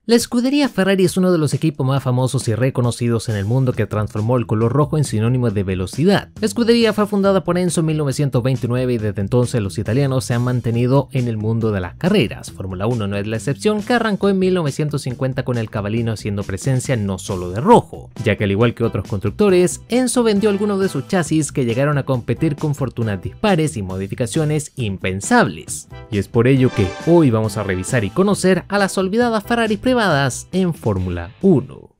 La escudería Ferrari es uno de los equipos más famosos y reconocidos en el mundo que transformó el color rojo en sinónimo de velocidad. La escudería fue fundada por Enzo en 1929 y desde entonces los italianos se han mantenido en el mundo de las carreras. Fórmula 1 no es la excepción, que arrancó en 1950 con el Cavallino haciendo presencia no solo de rojo, ya que al igual que otros constructores, Enzo vendió algunos de sus chasis que llegaron a competir con fortunas dispares y modificaciones impensables. Y es por ello que hoy vamos a revisar y conocer a las olvidadas Ferrari privadas en Fórmula 1.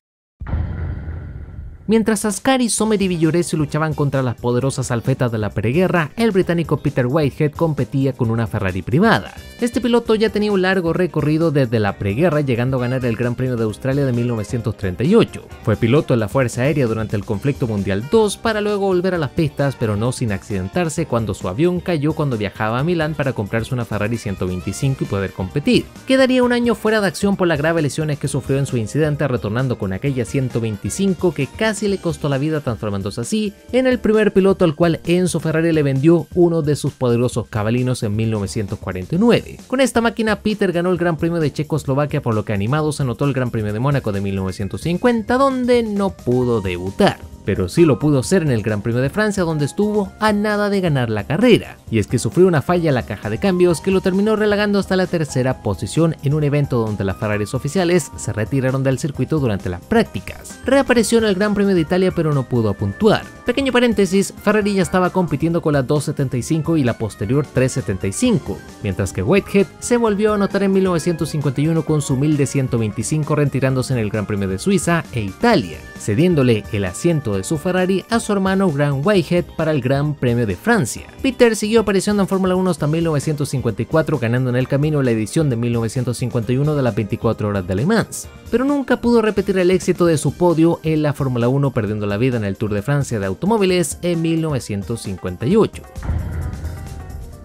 Mientras Ascari, Sommer y Villoresi luchaban contra las poderosas alfetas de la preguerra, el británico Peter Whitehead competía con una Ferrari privada. Este piloto ya tenía un largo recorrido desde la preguerra, llegando a ganar el Gran Premio de Australia de 1938. Fue piloto en la Fuerza Aérea durante el Conflicto Mundial II para luego volver a las pistas, pero no sin accidentarse cuando su avión cayó cuando viajaba a Milán para comprarse una Ferrari 125 y poder competir. Quedaría un año fuera de acción por las graves lesiones que sufrió en su incidente, retornando con aquella 125 que casi le costó la vida, transformándose así en el primer piloto al cual Enzo Ferrari le vendió uno de sus poderosos Cavalinos en 1949. Con esta máquina Peter ganó el Gran Premio de Checoslovaquia, por lo que animado se anotó el Gran Premio de Mónaco de 1950, donde no pudo debutar. Pero sí lo pudo hacer en el Gran Premio de Francia, donde estuvo a nada de ganar la carrera, y es que sufrió una falla en la caja de cambios que lo terminó relegando hasta la tercera posición en un evento donde las Ferraris oficiales se retiraron del circuito durante las prácticas. Reapareció en el Gran Premio de Italia pero no pudo puntuar. Pequeño paréntesis, Ferrari ya estaba compitiendo con la 275 y la posterior 375, mientras que Whitehead se volvió a anotar en 1951 con su humilde 125, retirándose en el Gran Premio de Suiza e Italia, cediéndole el asiento de su Ferrari a su hermano Grant Whitehead para el Gran Premio de Francia. Peter siguió apareciendo en Fórmula 1 hasta 1954, ganando en el camino la edición de 1951 de las 24 horas de Le Mans, pero nunca pudo repetir el éxito de su podio en la Fórmula 1, perdiendo la vida en el Tour de Francia de automóviles en 1958.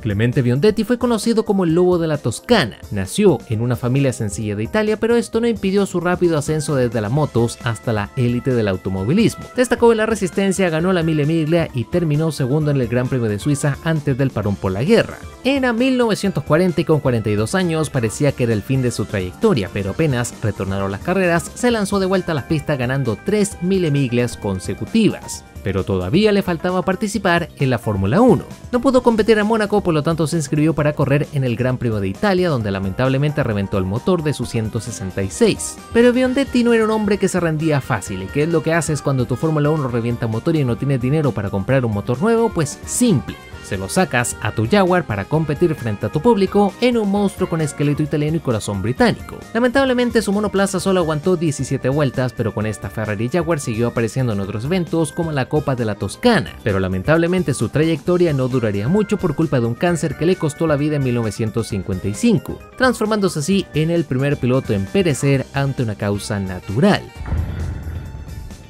Clemente Biondetti fue conocido como el Lobo de la Toscana. Nació en una familia sencilla de Italia, pero esto no impidió su rápido ascenso desde las motos hasta la élite del automovilismo. Destacó en la resistencia, ganó la Mille Miglia y terminó segundo en el Gran Premio de Suiza antes del parón por la guerra. Era 1940 y con 42 años parecía que era el fin de su trayectoria, pero apenas retornaron las carreras, se lanzó de vuelta a las pistas ganando 3 Mille Miglias consecutivas. Pero todavía le faltaba participar en la Fórmula 1. No pudo competir en Mónaco, por lo tanto se inscribió para correr en el Gran Premio de Italia, donde lamentablemente reventó el motor de su 166. Pero Biondetti no era un hombre que se rendía fácil. ¿Y qué es lo que haces cuando tu Fórmula 1 revienta motor y no tienes dinero para comprar un motor nuevo? Pues simple. Se lo sacas a tu Jaguar para competir frente a tu público en un monstruo con esqueleto italiano y corazón británico. Lamentablemente su monoplaza solo aguantó 17 vueltas, pero con esta Ferrari Jaguar siguió apareciendo en otros eventos como la Copa de la Toscana, pero lamentablemente su trayectoria no duraría mucho por culpa de un cáncer que le costó la vida en 1955, transformándose así en el primer piloto en perecer ante una causa natural.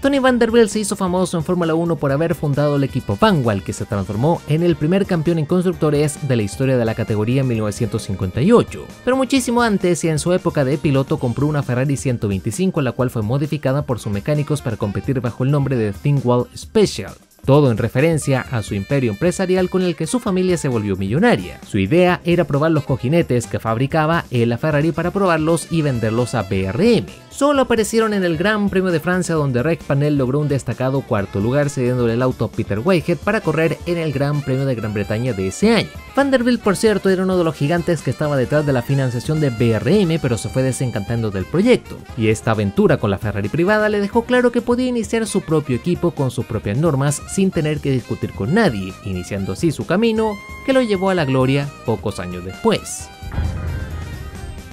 Tony Vanderbilt se hizo famoso en Fórmula 1 por haber fundado el equipo Vanwall, que se transformó en el primer campeón en constructores de la historia de la categoría en 1958. Pero muchísimo antes y en su época de piloto compró una Ferrari 125, la cual fue modificada por sus mecánicos para competir bajo el nombre de Thingwall Special. Todo en referencia a su imperio empresarial con el que su familia se volvió millonaria. Su idea era probar los cojinetes que fabricaba la Ferrari para probarlos y venderlos a BRM. Solo aparecieron en el Gran Premio de Francia, donde Reg Panel logró un destacado cuarto lugar, cediéndole el auto a Peter Whitehead para correr en el Gran Premio de Gran Bretaña de ese año. Vanderbilt, por cierto, era uno de los gigantes que estaba detrás de la financiación de BRM, pero se fue desencantando del proyecto, y esta aventura con la Ferrari privada le dejó claro que podía iniciar su propio equipo con sus propias normas sin tener que discutir con nadie, iniciando así su camino que lo llevó a la gloria pocos años después.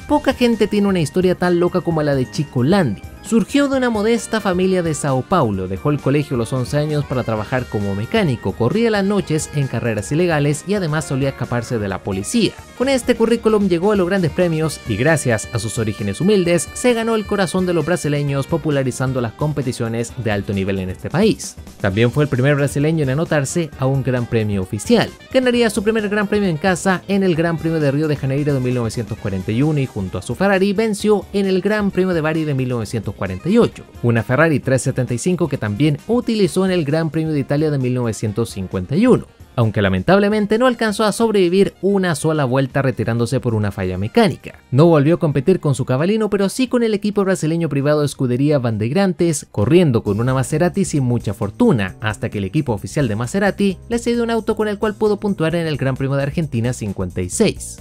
Poca gente tiene una historia tan loca como la de Chico Landi. Surgió de una modesta familia de Sao Paulo, dejó el colegio a los 11 años para trabajar como mecánico, corría las noches en carreras ilegales y además solía escaparse de la policía. Con este currículum llegó a los grandes premios y gracias a sus orígenes humildes se ganó el corazón de los brasileños, popularizando las competiciones de alto nivel en este país. También fue el primer brasileño en anotarse a un gran premio oficial. Ganaría su primer gran premio en casa en el Gran Premio de Río de Janeiro de 1941 y junto a su Ferrari venció en el Gran Premio de Bari de 1948, una Ferrari 375 que también utilizó en el Gran Premio de Italia de 1951. aunque lamentablemente no alcanzó a sobrevivir una sola vuelta retirándose por una falla mecánica. No volvió a competir con su cabalino, pero sí con el equipo brasileño privado Escudería Bandeirantes, corriendo con una Maserati sin mucha fortuna, hasta que el equipo oficial de Maserati le cedió un auto con el cual pudo puntuar en el Gran Premio de Argentina 56.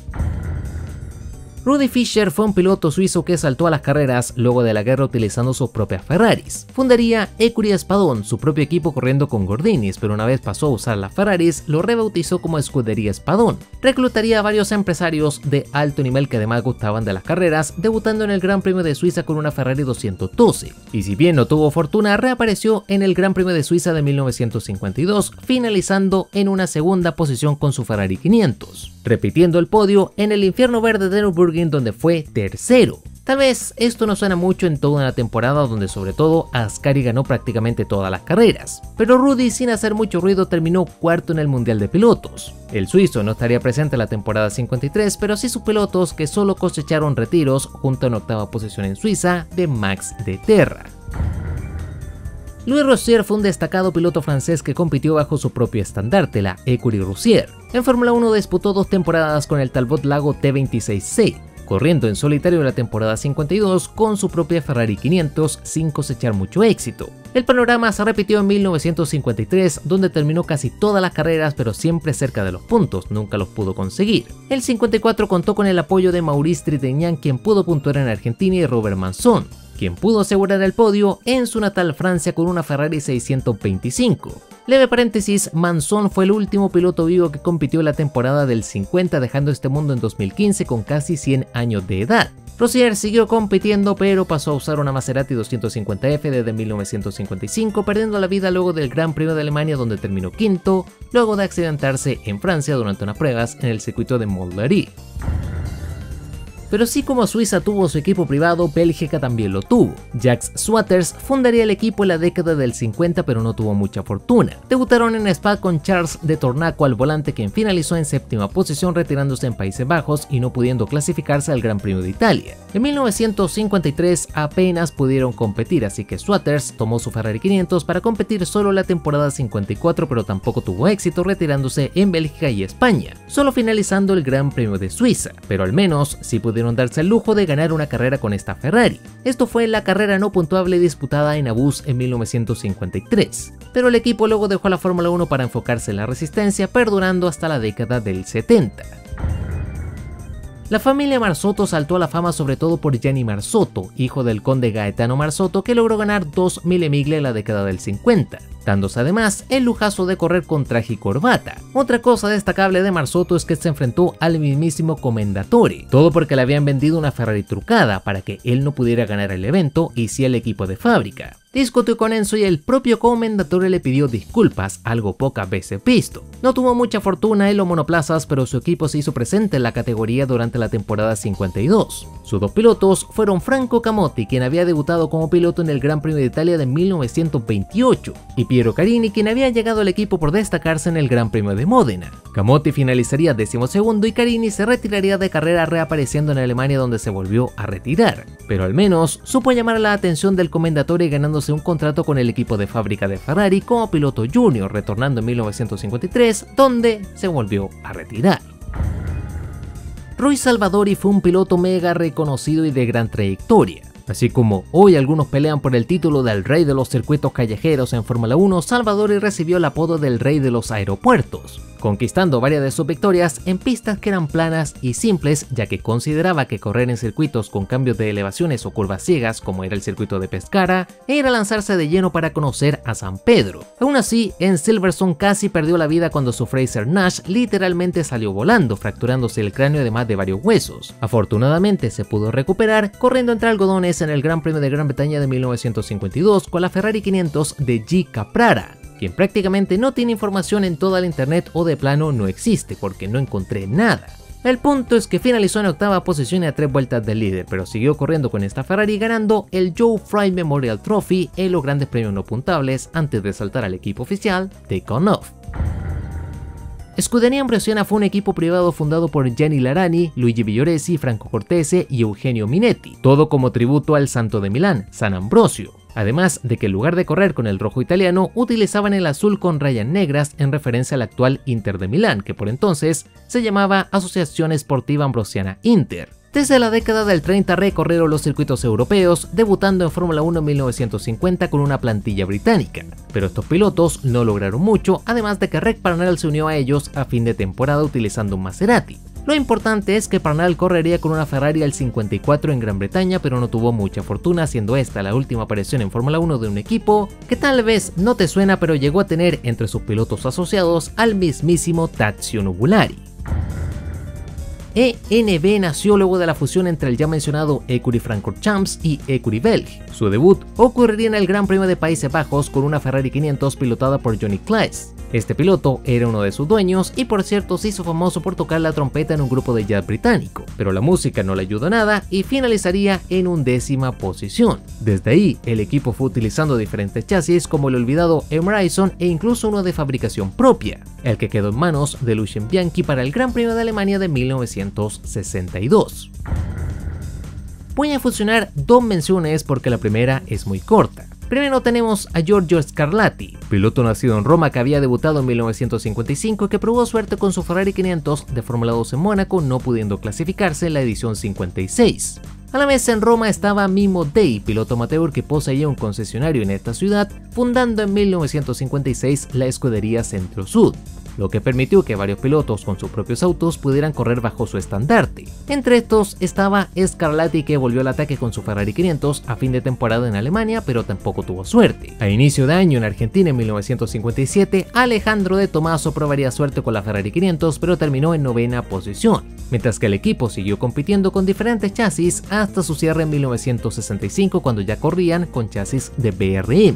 Rudi Fischer fue un piloto suizo que saltó a las carreras luego de la guerra utilizando sus propias Ferraris. Fundaría Écurie Espadón, su propio equipo corriendo con Gordinis, pero una vez pasó a usar las Ferraris, lo rebautizó como Escudería Espadón. Reclutaría a varios empresarios de alto nivel que además gustaban de las carreras, debutando en el Gran Premio de Suiza con una Ferrari 212. Y si bien no tuvo fortuna, reapareció en el Gran Premio de Suiza de 1952, finalizando en una segunda posición con su Ferrari 500, repitiendo el podio en el infierno verde de Nürburgring, donde fue tercero. Tal vez esto no suena mucho en toda una temporada donde sobre todo Ascari ganó prácticamente todas las carreras, pero Rudi sin hacer mucho ruido terminó cuarto en el Mundial de Pilotos. El suizo no estaría presente en la temporada 53, pero sí sus pilotos que solo cosecharon retiros junto a una octava posición en Suiza de Max de Terra. Louis Rossier fue un destacado piloto francés que compitió bajo su propio estandarte, la Écurie Rossier. En Fórmula 1 disputó 2 temporadas con el Talbot Lago T26C, corriendo en solitario la temporada 52 con su propia Ferrari 500 sin cosechar mucho éxito. El panorama se repitió en 1953, donde terminó casi todas las carreras pero siempre cerca de los puntos, nunca los pudo conseguir. El 54 contó con el apoyo de Maurice Trintignant, quien pudo puntuar en Argentina, y Robert Manson, quien pudo asegurar el podio en su natal Francia con una Ferrari 625. Leve paréntesis, Manson fue el último piloto vivo que compitió en la temporada del 50, dejando este mundo en 2015 con casi 100 años de edad. Rossier siguió compitiendo, pero pasó a usar una Maserati 250F desde 1955, perdiendo la vida luego del Gran Premio de Alemania, donde terminó quinto, luego de accidentarse en Francia durante unas pruebas en el circuito de Montlery. Pero así como Suiza tuvo su equipo privado, Bélgica también lo tuvo. Jacques Swatters fundaría el equipo en la década del 50, pero no tuvo mucha fortuna. Debutaron en Spa con Charles de Tornaco al volante, quien finalizó en séptima posición, retirándose en Países Bajos y no pudiendo clasificarse al Gran Premio de Italia. En 1953 apenas pudieron competir, así que Swatters tomó su Ferrari 500 para competir solo la temporada 54, pero tampoco tuvo éxito, retirándose en Bélgica y España, solo finalizando el Gran Premio de Suiza, pero al menos sí pudieron darse el lujo de ganar una carrera con esta Ferrari. Esto fue la carrera no puntuable disputada en Abus en 1953, pero el equipo luego dejó la Fórmula 1 para enfocarse en la resistencia, perdurando hasta la década del 70. La familia Marzotto saltó a la fama sobre todo por Gianni Marzotto, hijo del conde Gaetano Marzotto, que logró ganar 2 Mille Miglia en la década del 50, dándose además el lujazo de correr con traje y corbata. Otra cosa destacable de Marzotto es que se enfrentó al mismísimo Commendatore, todo porque le habían vendido una Ferrari trucada para que él no pudiera ganar el evento y sí el equipo de fábrica. Discutió con Enzo y el propio Commendatore le pidió disculpas, algo pocas veces visto. No tuvo mucha fortuna en los monoplazas, pero su equipo se hizo presente en la categoría durante la temporada 52. Sus dos pilotos fueron Franco Camotti, quien había debutado como piloto en el Gran Premio de Italia de 1928, y Piero Carini, quien había llegado al equipo por destacarse en el Gran Premio de Módena. Camotti finalizaría 12º y Carini se retiraría de carrera, reapareciendo en Alemania, donde se volvió a retirar, pero al menos supo llamar la atención del Commendatore, ganándose un contrato con el equipo de fábrica de Ferrari como piloto junior, retornando en 1953, donde se volvió a retirar. Roy Salvadori fue un piloto mega reconocido y de gran trayectoria. Así como hoy algunos pelean por el título del rey de los circuitos callejeros en Fórmula 1, Salvadori recibió el apodo del rey de los aeropuertos, conquistando varias de sus victorias en pistas que eran planas y simples, ya que consideraba que correr en circuitos con cambios de elevaciones o curvas ciegas, como era el circuito de Pescara, era lanzarse de lleno para conocer a San Pedro. Aún así, en Silverstone casi perdió la vida cuando su Fraser Nash literalmente salió volando, fracturándose el cráneo además de varios huesos. Afortunadamente se pudo recuperar corriendo entre algodones en el Gran Premio de Gran Bretaña de 1952 con la Ferrari 500 de G. Caprara, quien prácticamente no tiene información en toda la internet o de plano no existe porque no encontré nada. El punto es que finalizó en octava posición y a 3 vueltas del líder, pero siguió corriendo con esta Ferrari, ganando el Joe Fry Memorial Trophy en los grandes premios no puntables antes de saltar al equipo oficial de Con-Off. Scuderia Ambrosiana fue un equipo privado fundado por Gianni Larani, Luigi Villoresi, Franco Cortese y Eugenio Minetti, todo como tributo al santo de Milán, San Ambrosio. además de que en lugar de correr con el rojo italiano, utilizaban el azul con rayas negras en referencia al actual Inter de Milán, que por entonces se llamaba Asociación Esportiva Ambrosiana Inter. Desde la década del 30 recorrieron los circuitos europeos, debutando en Fórmula 1 en 1950 con una plantilla británica, pero estos pilotos no lograron mucho, además de que Reg Parnell se unió a ellos a fin de temporada utilizando un Maserati. Lo importante es que Parnell correría con una Ferrari al 54 en Gran Bretaña, pero no tuvo mucha fortuna, siendo esta la última aparición en Fórmula 1 de un equipo que tal vez no te suena, pero llegó a tener entre sus pilotos asociados al mismísimo Tazio Nuvolari. ENB nació luego de la fusión entre el ya mencionado Écurie Francorchamps y Écurie Belge. Su debut ocurriría en el Gran Premio de Países Bajos con una Ferrari 500 pilotada por Johnny Claes. Este piloto era uno de sus dueños y por cierto se hizo famoso por tocar la trompeta en un grupo de jazz británico, pero la música no le ayudó nada y finalizaría en 11ª posición. Desde ahí el equipo fue utilizando diferentes chasis como el olvidado Emerson e incluso uno de fabricación propia, el que quedó en manos de Lucien Bianchi para el Gran Premio de Alemania de 1962. Voy a fusionar dos menciones porque la primera es muy corta. Primero tenemos a Giorgio Scarlatti, piloto nacido en Roma que había debutado en 1955 y que probó suerte con su Ferrari 500 de Fórmula 2 en Mónaco, no pudiendo clasificarse en la edición 56. A la vez en Roma estaba Mimo Dei, piloto amateur que poseía un concesionario en esta ciudad, fundando en 1956 la escudería Centro Sud, lo que permitió que varios pilotos con sus propios autos pudieran correr bajo su estandarte. Entre estos estaba Scarlatti, que volvió al ataque con su Ferrari 500 a fin de temporada en Alemania, pero tampoco tuvo suerte. A inicio de año en Argentina en 1957, Alejandro de Tomaso probaría suerte con la Ferrari 500, pero terminó en 9ª posición, mientras que el equipo siguió compitiendo con diferentes chasis hasta su cierre en 1965, cuando ya corrían con chasis de BRM.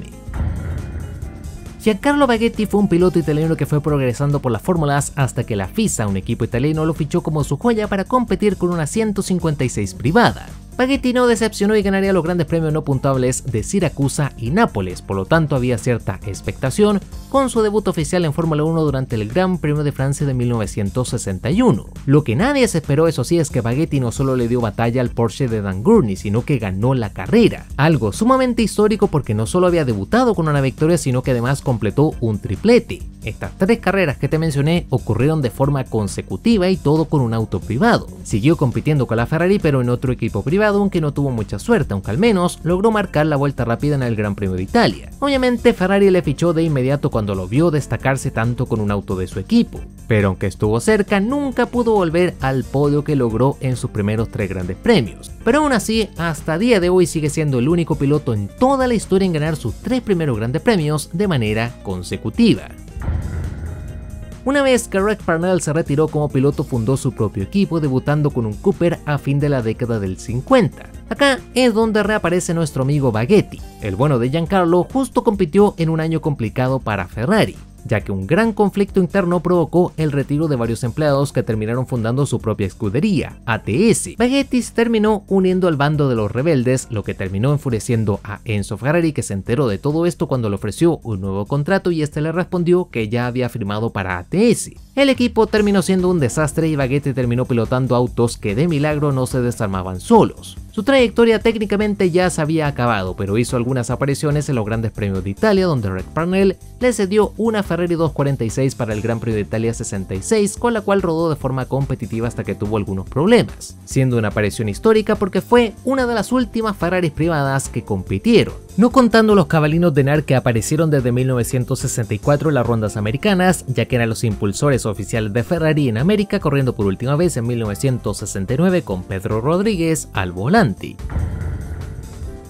Giancarlo Baghetti fue un piloto italiano que fue progresando por las fórmulas hasta que la FISA, un equipo italiano, lo fichó como su joya para competir con una 156 privada. Baghetti no decepcionó y ganaría los grandes premios no puntuables de Siracusa y Nápoles, por lo tanto había cierta expectación con su debut oficial en Fórmula 1 durante el Gran Premio de Francia de 1961. Lo que nadie se esperó, eso sí, es que Baghetti no solo le dio batalla al Porsche de Dan Gurney, sino que ganó la carrera, algo sumamente histórico porque no solo había debutado con una victoria, sino que además completó un triplete. Estas 3 carreras que te mencioné ocurrieron de forma consecutiva y todo con un auto privado. Siguió compitiendo con la Ferrari pero en otro equipo privado, aunque no tuvo mucha suerte, aunque al menos logró marcar la vuelta rápida en el Gran Premio de Italia. Obviamente Ferrari le fichó de inmediato cuando lo vio destacarse tanto con un auto de su equipo, pero aunque estuvo cerca nunca pudo volver al podio que logró en sus primeros 3 grandes premios. Pero aún así, hasta día de hoy sigue siendo el único piloto en toda la historia en ganar sus 3 primeros grandes premios de manera consecutiva. Una vez que Reg Parnell se retiró como piloto, fundó su propio equipo, debutando con un Cooper a fin de la década del 50. Acá es donde reaparece nuestro amigo Baghetti. El bueno de Giancarlo justo compitió en un año complicado para Ferrari, ya que un gran conflicto interno provocó el retiro de varios empleados que terminaron fundando su propia escudería, ATS. Baghetti se terminó uniendo al bando de los rebeldes, lo que terminó enfureciendo a Enzo Ferrari, que se enteró de todo esto cuando le ofreció un nuevo contrato y este le respondió que ya había firmado para ATS. El equipo terminó siendo un desastre y Baghetti terminó pilotando autos que de milagro no se desarmaban solos. Su trayectoria técnicamente ya se había acabado, pero hizo algunas apariciones en los grandes premios de Italia, donde Reg Parnell le cedió una Ferrari 246 para el Gran Premio de Italia 66, con la cual rodó de forma competitiva hasta que tuvo algunos problemas, siendo una aparición histórica porque fue una de las últimas Ferraris privadas que compitieron, no contando los Cavalinos Denard que aparecieron desde 1964 en las rondas americanas, ya que eran los impulsores oficiales de Ferrari en América, corriendo por última vez en 1969 con Pedro Rodríguez al volante.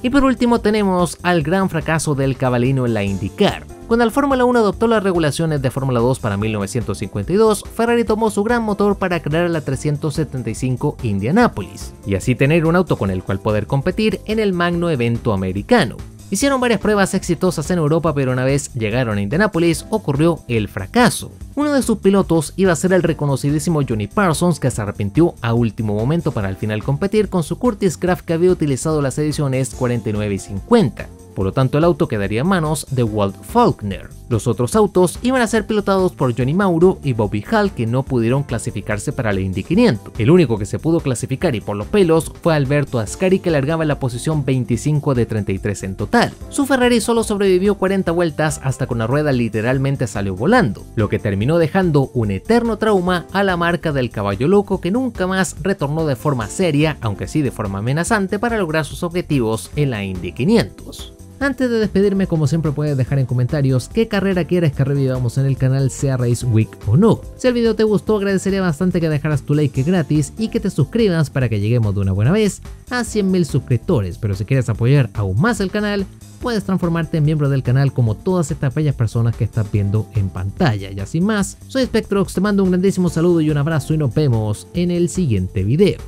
Y por último tenemos al gran fracaso del Cavallino en la IndyCar. Cuando el Fórmula 1 adoptó las regulaciones de Fórmula 2 para 1952, Ferrari tomó su gran motor para crear la 375 Indianapolis, y así tener un auto con el cual poder competir en el magno evento americano. Hicieron varias pruebas exitosas en Europa, pero una vez llegaron a Indianápolis ocurrió el fracaso. Uno de sus pilotos iba a ser el reconocidísimo Johnny Parsons, que se arrepintió a último momento para al final competir con su Curtis Craft que había utilizado las ediciones 49 y 50. por lo tanto el auto quedaría en manos de Walt Faulkner. Los otros autos iban a ser pilotados por Johnny Mauro y Bobby Hall, que no pudieron clasificarse para la Indy 500. El único que se pudo clasificar y por los pelos fue Alberto Ascari, que largaba en la posición 25 de 33 en total. Su Ferrari solo sobrevivió 40 vueltas hasta que una rueda literalmente salió volando, lo que terminó dejando un eterno trauma a la marca del caballo loco, que nunca más retornó de forma seria, aunque sí de forma amenazante, para lograr sus objetivos en la Indy 500. Antes de despedirme, como siempre, puedes dejar en comentarios qué carrera quieres que revivamos en el canal, sea Race Week o no. Si el video te gustó, agradecería bastante que dejaras tu like gratis y que te suscribas para que lleguemos de una buena vez a 100.000 suscriptores. Pero si quieres apoyar aún más el canal, puedes transformarte en miembro del canal como todas estas bellas personas que estás viendo en pantalla. Y así más, soy Spectrox, te mando un grandísimo saludo y un abrazo y nos vemos en el siguiente video.